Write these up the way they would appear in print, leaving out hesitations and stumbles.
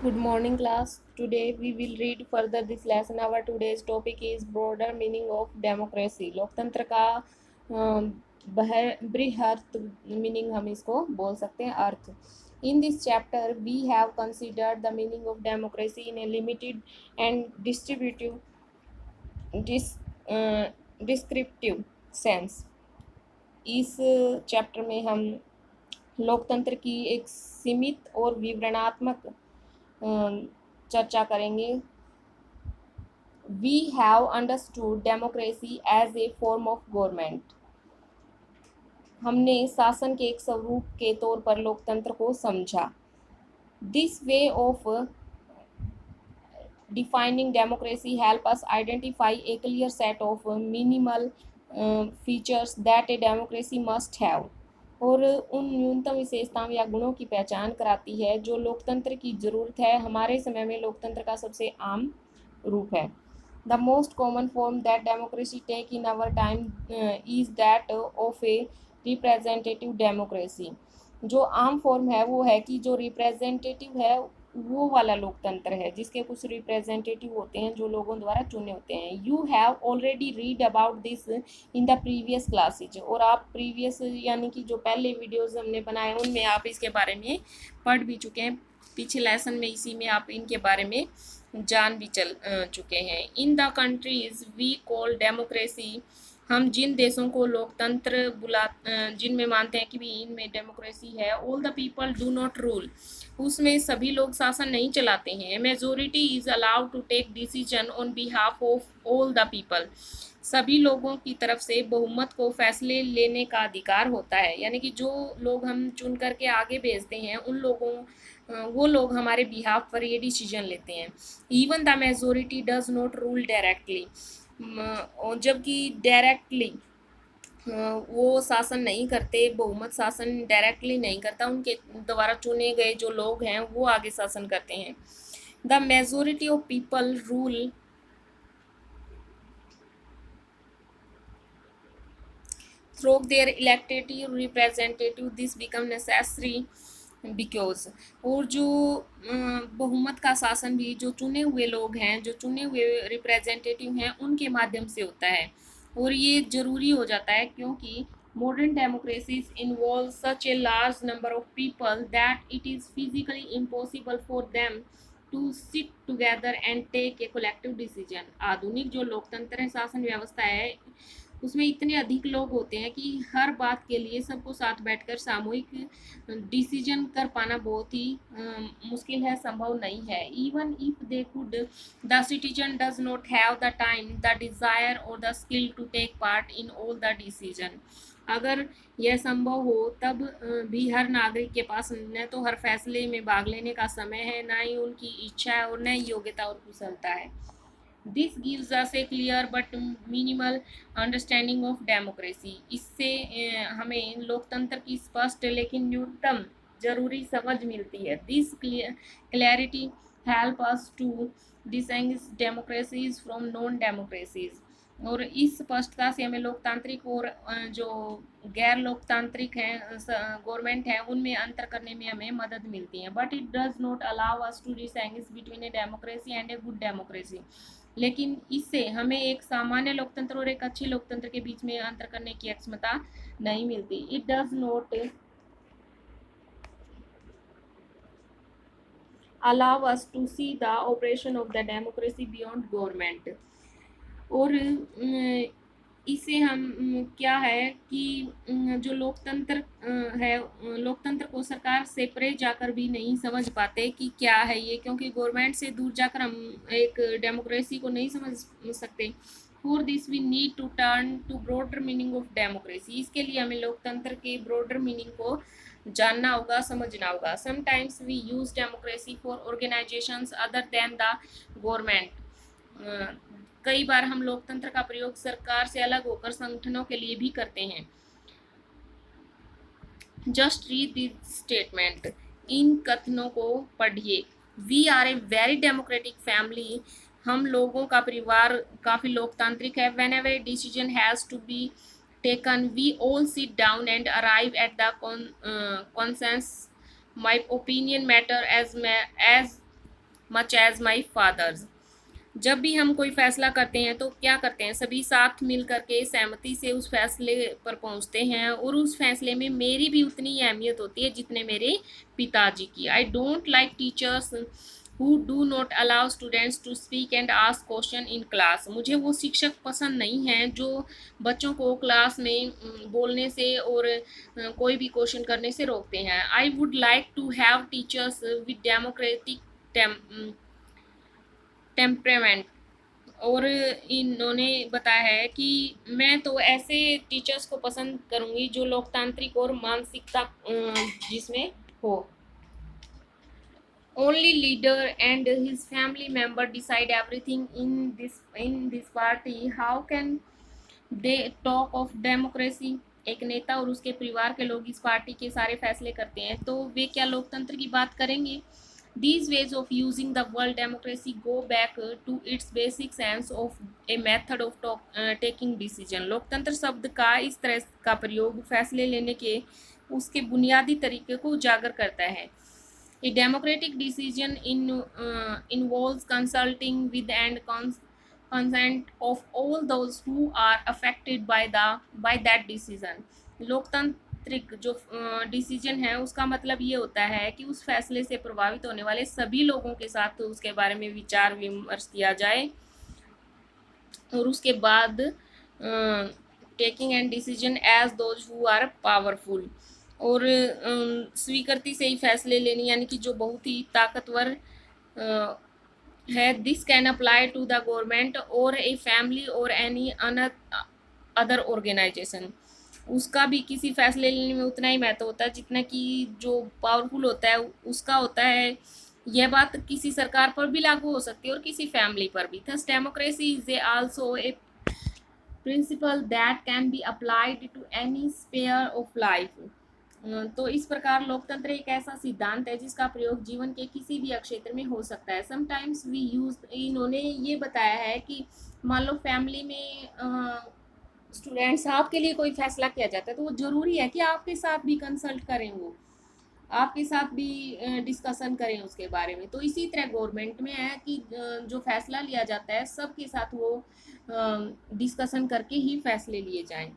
Good morning, class. Today we will read further this lesson. Our today's topic is broader meaning of democracy. लोकतंत्र का बृहत meaning हम इसको बोल सकते हैं अर्थ. In this chapter, we have considered the meaning of democracy in a limited and dis, uh, descriptive sense. इस chapter में हम लोकतंत्र की एक सीमित और विवरणात्मक चर्चा करेंगे. We have understood democracy as a form of government. हमने शासन के एक स्वरूप के तौर पर लोकतंत्र को समझा. This way of defining democracy help us identify a clear set of minimal features that a democracy must have. और उन न्यूनतम विशेषताओं या गुणों की पहचान कराती है जो लोकतंत्र की ज़रूरत है. हमारे समय में लोकतंत्र का सबसे आम रूप है. The most common form that democracy take in our time is that of a representative democracy. जो आम फॉर्म है वो है कि जो रिप्रेजेंटेटिव है वो वाला लोकतंत्र है जिसके कुछ रिप्रेजेंटेटिव होते हैं जो लोगों द्वारा चुने होते हैं. You have already read about this in the previous classes. और आप प्रीवियस यानी कि जो पहले वीडियोस हमने बनाए उनमें आप इसके बारे में पढ़ भी चुके हैं. पिछले लेसन में इसी में आप इनके बारे में जान भी चुके हैं. In the countries we call democracy, हम जिन देशों को लोकतंत्र जिनमें मानते हैं कि भी इनमें डेमोक्रेसी है, all the people do not rule, उसमें सभी लोग शासन नहीं चलाते हैं. Majority is allowed to take decision on behalf of all the people, सभी लोगों की तरफ से बहुमत को फैसले लेने का अधिकार होता है. यानी कि जो लोग हम चुन करके आगे भेजते हैं उन लोगों वो लोग हमारे बिहाफ पर ये डिसीजन लेते हैं. Even the majority does not rule directly, जबकि डायरेक्टली वो शासन नहीं करते. बहुमत शासन डायरेक्टली नहीं करता, उनके द्वारा चुने गए जो लोग हैं वो आगे शासन करते हैं. The majority of people rule through their elected representative, this become necessary because. और जो बहुमत का शासन भी जो चुने हुए लोग हैं, जो चुने हुए रिप्रेजेंटेटिव हैं उनके माध्यम से होता है. और ये ज़रूरी हो जाता है क्योंकि modern democracies involve such a large number of people that it is physically impossible for them to sit together and take a collective decision. आधुनिक जो लोकतंत्र शासन व्यवस्था है उसमें इतने अधिक लोग होते हैं कि हर बात के लिए सबको साथ बैठकर सामूहिक डिसीजन कर पाना बहुत ही मुश्किल है, संभव नहीं है. Even if they could, the citizen does not have the time, the desire और the skill to take part in all the decision. अगर यह संभव हो तब भी हर नागरिक के पास न तो हर फैसले में भाग लेने का समय है, न ही उनकी इच्छा है और न ही योग्यता और कुशलता है. This gives us A clear but minimal understanding of democracy. इससे हमें लोकतंत्र की स्पष्ट लेकिन न्यूनतम जरूरी समझ मिलती है. This clarity help us to distinguish democracies from non democracies. और इस स्पष्टता से हमें लोकतांत्रिक और जो गैर लोकतांत्रिक हैं गवर्नमेंट है उनमें अंतर करने में हमें मदद मिलती है. But it does not allow us to distinguish between a democracy and a good democracy. लेकिन इससे हमें एक सामान्य लोकतंत्र और एक अच्छे लोकतंत्र के बीच में अंतर करने की क्षमता नहीं मिलती. It does not allow us to see the operation of the democracy beyond government. और इसे हम क्या है कि जो लोकतंत्र है लोकतंत्र को सरकार से परे जाकर भी नहीं समझ पाते कि क्या है ये, क्योंकि गवर्नमेंट से दूर जाकर हम एक डेमोक्रेसी को नहीं समझ सकते. For this we need to turn to broader meaning of democracy. इसके लिए हमें लोकतंत्र के ब्रॉडर मीनिंग को जानना होगा, समझना होगा. Sometimes we use democracy for organisations other than the government. कई बार हम लोकतंत्र का प्रयोग सरकार से अलग होकर संगठनों के लिए भी करते हैं. Just read this statement. इन कथनों को पढ़िए. We are a very democratic family, हम लोगों का परिवार काफ़ी लोकतांत्रिक है. Whenever decision has to be taken we all sit down and arrive at the consensus. My opinion matter as much as my father's. जब भी हम कोई फैसला करते हैं तो क्या करते हैं, सभी साथ मिल करके सहमति से उस फैसले पर पहुंचते हैं, और उस फैसले में मेरी भी उतनी ही अहमियत होती है जितने मेरे पिताजी की। I don't like teachers who do not allow students to speak and ask question in class. मुझे वो शिक्षक पसंद नहीं हैं जो बच्चों को क्लास में बोलने से और कोई भी क्वेश्चन करने से रोकते हैं। I would like to have teachers with democratic temperament. और इन्होंने बताया है कि मैं तो ऐसे टीचर्स को पसंद करूंगी जो लोकतांत्रिक और मानसिकता जिसमें हो। Only leader and his family member decide everything in this party, how can they talk of democracy. एक नेता और उसके परिवार के लोग इस पार्टी के सारे फैसले करते हैं, तो वे क्या लोकतंत्र की बात करेंगे। These ways of using the word democracy go back to its basic sense of a method of taking decision। लोकतंत्र शब्द का इस तरह का प्रयोग फैसले लेने के उसके बुनियादी तरीके को उजागर करता है। A democratic decision involves consulting with and consent of all those who are affected by that decision। लोकतांत्रिक जो डिसीजन है उसका मतलब ये होता है कि उस फैसले से प्रभावित होने वाले सभी लोगों के साथ तो उसके बारे में विचार विमर्श किया जाए, और उसके बाद taking and decision as those who are powerful. और स्वीकृति से ही फैसले लेनी, यानी कि जो बहुत ही ताकतवर है। This can apply to the government और ए फैमिली और एनी अदर ऑर्गेनाइजेशन। उसका भी किसी फैसले लेने में उतना ही महत्व होता है जितना कि जो पावरफुल होता है उसका होता है। यह बात किसी सरकार पर भी लागू हो सकती है और किसी फैमिली पर भी। Thus democracy is also a principle that can be applied to any sphere of life. तो इस प्रकार लोकतंत्र एक ऐसा सिद्धांत है जिसका प्रयोग जीवन के किसी भी क्षेत्र में हो सकता है। समटाइम्स वी यूज, इन्होंने ये बताया है कि मान लो फैमिली में स्टूडेंट्स आपके लिए कोई फैसला किया जाता है तो वो ज़रूरी है कि आपके साथ भी कंसल्ट करें, वो आपके साथ भी डिस्कशन करें उसके बारे में। तो इसी तरह गवर्नमेंट में है कि जो फैसला लिया जाता है सबके साथ वो डिस्कशन करके ही फैसले लिए जाएं।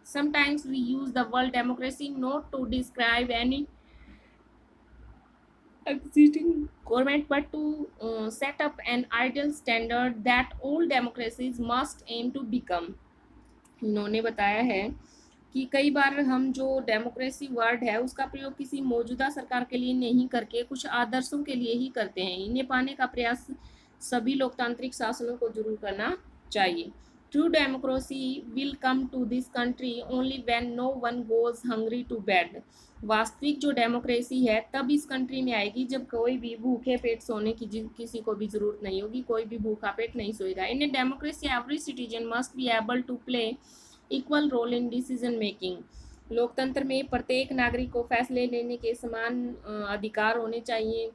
Sometimes we use the word democracy not to describe any existing government but to set up an ideal standard that all democracies must aim to become। इन्होंने बताया है कि कई बार हम जो डेमोक्रेसी वर्ड है उसका प्रयोग किसी मौजूदा सरकार के लिए नहीं करके कुछ आदर्शों के लिए ही करते हैं। इन्हें पाने का प्रयास सभी लोकतांत्रिक शासनों को जरूर करना चाहिए। True democracy will come to this country only when no one goes hungry to bed. वास्तविक जो डेमोक्रेसी है तब इस कंट्री में आएगी जब कोई भी भूखे पेट सोने की किसी को भी जरूरत नहीं होगी, कोई भी भूखा पेट नहीं सोएगा। In a democracy every citizen must be able to play equal role in decision making. लोकतंत्र में प्रत्येक नागरिक को फैसले लेने के समान अधिकार होने चाहिए।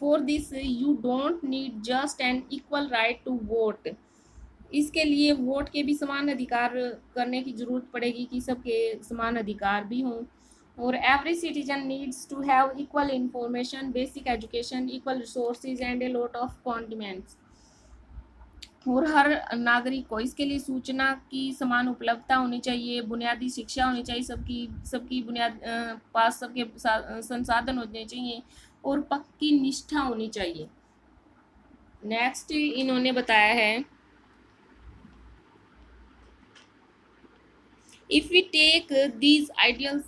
For this you don't need just an equal right to vote. इसके लिए वोट के भी समान अधिकार करने की जरूरत पड़ेगी कि सबके समान अधिकार भी हों। और every citizen needs to have equal information, basic education, equal resources and a lot of condiments. और हर नागरिक को इसके लिए सूचना की समान उपलब्धता होनी चाहिए, बुनियादी शिक्षा होनी चाहिए, सबकी बुनियाद पास सबके संसाधन होने चाहिए और पक्की निष्ठा होनी चाहिए। नेक्स्ट इन्होंने बताया है, if we take these ideals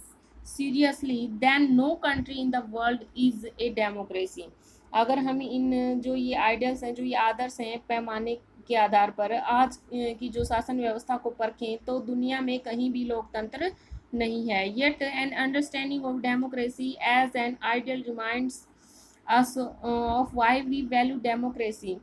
seriously then no country in the world is a democracy. अगर हम इन जो ये आइडियल्स हैं, जो ये आदर्श हैं, पैमाने के आधार पर आज की जो शासन व्यवस्था को परखें तो दुनिया में कहीं भी लोकतंत्र नहीं है। Yet an understanding of democracy as an ideal reminds us of why we value democracy.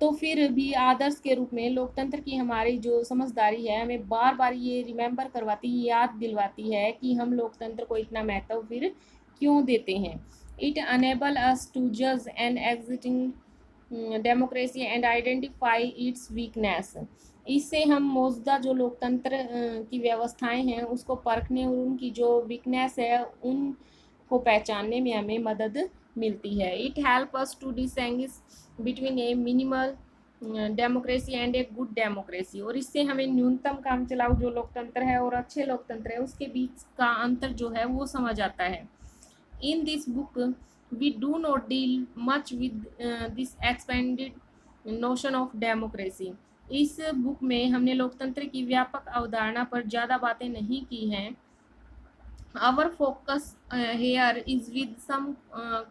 तो फिर भी आदर्श के रूप में लोकतंत्र की हमारी जो समझदारी है हमें बार बार ये रिमेंबर करवाती, याद दिलवाती है कि हम लोकतंत्र को इतना महत्व फिर क्यों देते हैं। इट अनेबल अस टू जज an existing democracy and identify it's weakness. इससे हम मौजूदा जो लोकतंत्र की व्यवस्थाएं हैं उसको परखने और उनकी जो वीकनेस है को पहचानने में हमें मदद मिलती है। It help us to distinguish between a minimal democracy and a good democracy, और इससे हमें न्यूनतम काम चलाऊ जो लोकतंत्र है और अच्छे लोकतंत्र है उसके बीच का अंतर जो है वो समझ आता है। In this book, we do not deal much with this expanded notion of democracy. इस बुक में हमने लोकतंत्र की व्यापक अवधारणा पर ज़्यादा बातें नहीं की हैं। Our focus here is with some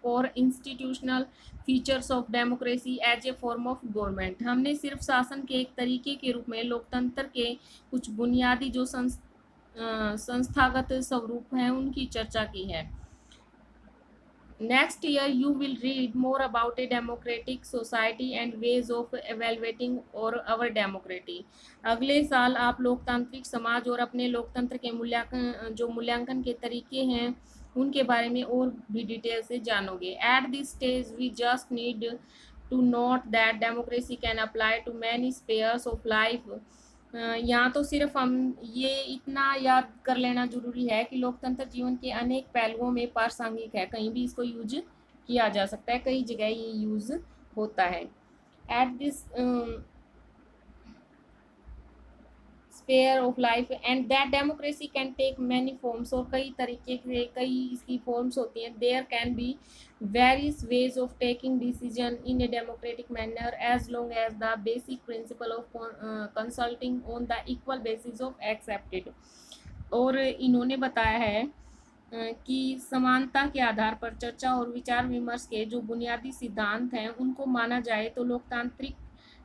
core institutional features of democracy as a form of government. हमने सिर्फ शासन के एक तरीके के रूप में लोकतंत्र के कुछ बुनियादी जो संस्थागत स्वरूप हैं उनकी चर्चा की है। Next year you will read more about a democratic society and ways of evaluating or our democracy. अगले साल आप लोकतांत्रिक समाज और अपने लोकतंत्र के मूल्यांकन के तरीके हैं उनके बारे में और भी डिटेल से जानोगे। At this stage we just need to note that democracy can apply to many spheres of life. यहाँ तो सिर्फ हम ये इतना याद कर लेना जरूरी है कि लोकतंत्र जीवन के अनेक पहलुओं में प्रासंगिक है, कहीं भी इसको यूज किया जा सकता है, कई जगह ये यूज होता है। At this sphere of life and that democracy can take many forms, और कई तरीके से कई इसकी फॉर्म्स होती हैं। There can be various ways of taking decision in a democratic manner as long as the basic principle of consulting on the equal basis of accepted। और इन्होंने बताया है कि समानता के आधार पर चर्चा और विचार विमर्श के जो बुनियादी सिद्धांत हैं उनको माना जाए तो लोकतांत्रिक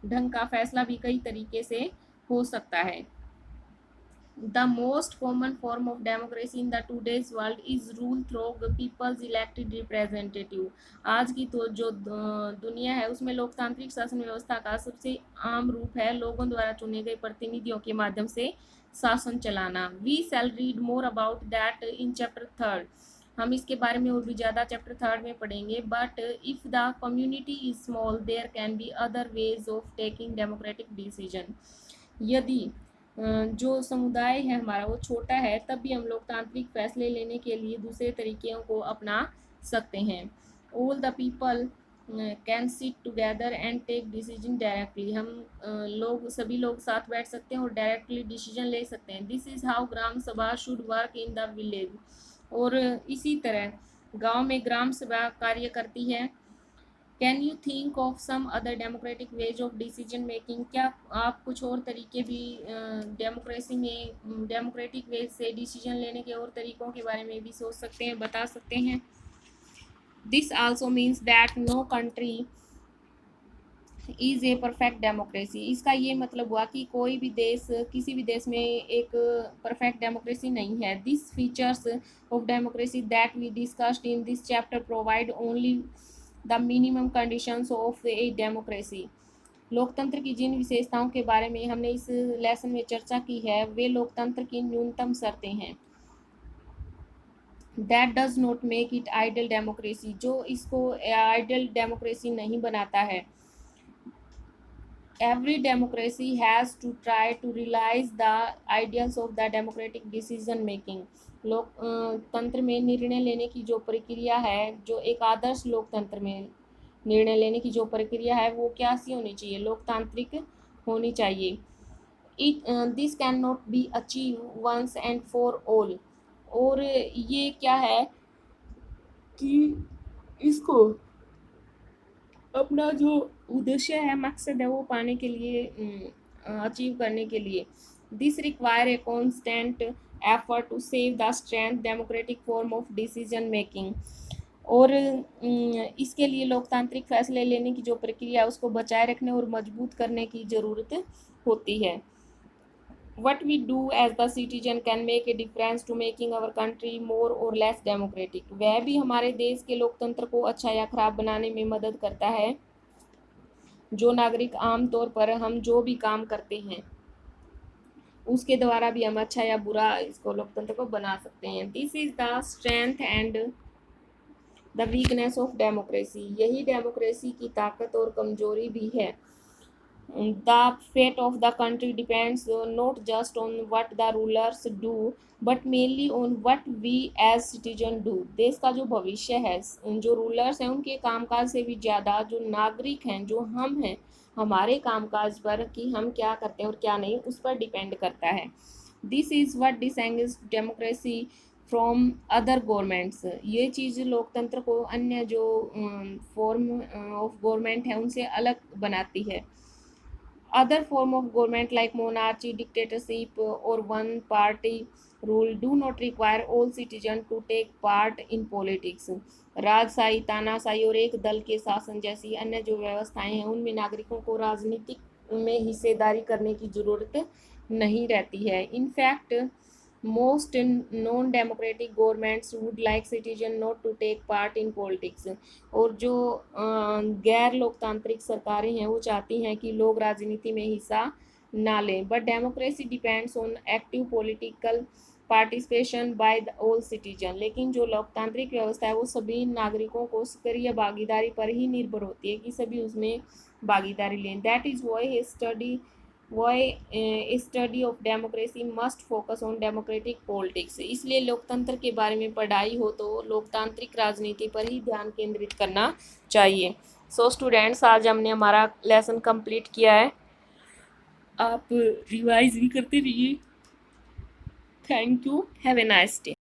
ढंग का फैसला भी कई तरीके से हो सकता है। The most common form of democracy in the today's world is rule through people's elected representative। आज की तो जो दुनिया है उसमें लोकतांत्रिक शासन व्यवस्था का सबसे आम रूप है लोगों द्वारा चुने गए प्रतिनिधियों के माध्यम से शासन चलाना। We shall read more about that in chapter 3। हम इसके बारे में और भी ज़्यादा चैप्टर 3 में पढ़ेंगे। But if the community is small there can be other ways of taking democratic decision. यदि जो समुदाय है हमारा वो छोटा है तब भी हम लोकतांत्रिक फैसले लेने के लिए दूसरे तरीक़ों को अपना सकते हैं। All the people can sit together and take decision directly. हम सभी लोग साथ बैठ सकते हैं और डायरेक्टली डिसीजन ले सकते हैं। दिस इज़ हाउ ग्राम सभा should work in the village. और इसी तरह गांव में ग्राम सभा कार्य करती है। Can you think of some other democratic ways of decision making. क्या आप कुछ और तरीके भी डेमोक्रेसी में डेमोक्रेटिक वेज से डिसीजन लेने के और तरीक़ों के बारे में भी सोच सकते हैं, बता सकते हैं। This also means that no country is a perfect democracy. इसका ये मतलब हुआ कि कोई भी देश किसी भी देश में एक परफेक्ट डेमोक्रेसी नहीं है। This features of democracy that we discussed in this chapter provide only the minimum conditions of a democracy. लोकतंत्र की जिन विशेषताओं के बारे में हमने इस लेसन में चर्चा की है वे लोकतंत्र की न्यूनतम शर्तें हैं। That does not make it ideal democracy, जो इसको आइडियल डेमोक्रेसी नहीं बनाता है। Every democracy has to try to realize the ideals of the democratic decision making। लोकतंत्र में निर्णय लेने की जो प्रक्रिया है, जो एक आदर्श लोकतंत्र में निर्णय लेने की जो प्रक्रिया है वो क्या सी होनी चाहिए, लोकतांत्रिक होनी चाहिए। This can not be achieve once and for all. और ये क्या है कि इसको अपना जो उद्देश्य है, मकसद है, वो पाने के लिए अचीव करने के लिए this require a constant effort to save the strength democratic form of decision making. और इसके लिए लोकतांत्रिक फैसले लेने की जो प्रक्रिया है उसको बचाए रखने और मजबूत करने की ज़रूरत होती है। What we do as the citizen can make a difference to making our country more or less democratic। वह भी हमारे देश के लोकतंत्र को अच्छा या खराब बनाने में मदद करता है। जो नागरिक आम तौर पर हम जो भी काम करते हैं उसके द्वारा भी हम अच्छा या बुरा इसको लोकतंत्र को बना सकते हैं। This is the strength and the weakness of democracy. यही डेमोक्रेसी की ताकत और कमजोरी भी है। The fate of the country depends not just on what the rulers do but mainly on what we as citizen do. देश का जो भविष्य है, जो रूलर्स हैं उनके कामकाज से भी ज़्यादा जो नागरिक हैं, जो हम हैं, हमारे कामकाज पर कि हम क्या करते हैं और क्या नहीं, उस पर डिपेंड करता है. This is what disengage democracy from other governments. ये चीज़ लोकतंत्र को अन्य जो फॉर्म ऑफ गवर्नमेंट है उनसे अलग बनाती है. Other form of government like monarchy, dictatorship, or one party rule do not require all citizens to take part in politics. राजशाही, तानाशाही और एक दल के शासन जैसी अन्य जो व्यवस्थाएं हैं उनमें नागरिकों को राजनीतिक में हिस्सेदारी करने की जरूरत नहीं रहती है. In fact most non-democratic governments would like citizen not to take part in politics. और जो गैर लोकतांत्रिक सरकारें हैं वो चाहती हैं कि लोग राजनीति में हिस्सा ना लें. But democracy depends on active political participation by the all citizen. लेकिन जो लोकतांत्रिक व्यवस्था है वो सभी नागरिकों को सक्रिय भागीदारी पर ही निर्भर होती है कि सभी उसमें भागीदारी लें. That is why study of democracy must focus on democratic politics. इसलिए लोकतंत्र के बारे में पढ़ाई हो तो लोकतांत्रिक राजनीति पर ही ध्यान केंद्रित करना चाहिए. सो स्टूडेंट्स, आज हमने हमारा लेसन कंप्लीट किया है. आप रिवाइज भी करते रहिए. Thank you. Have a nice day.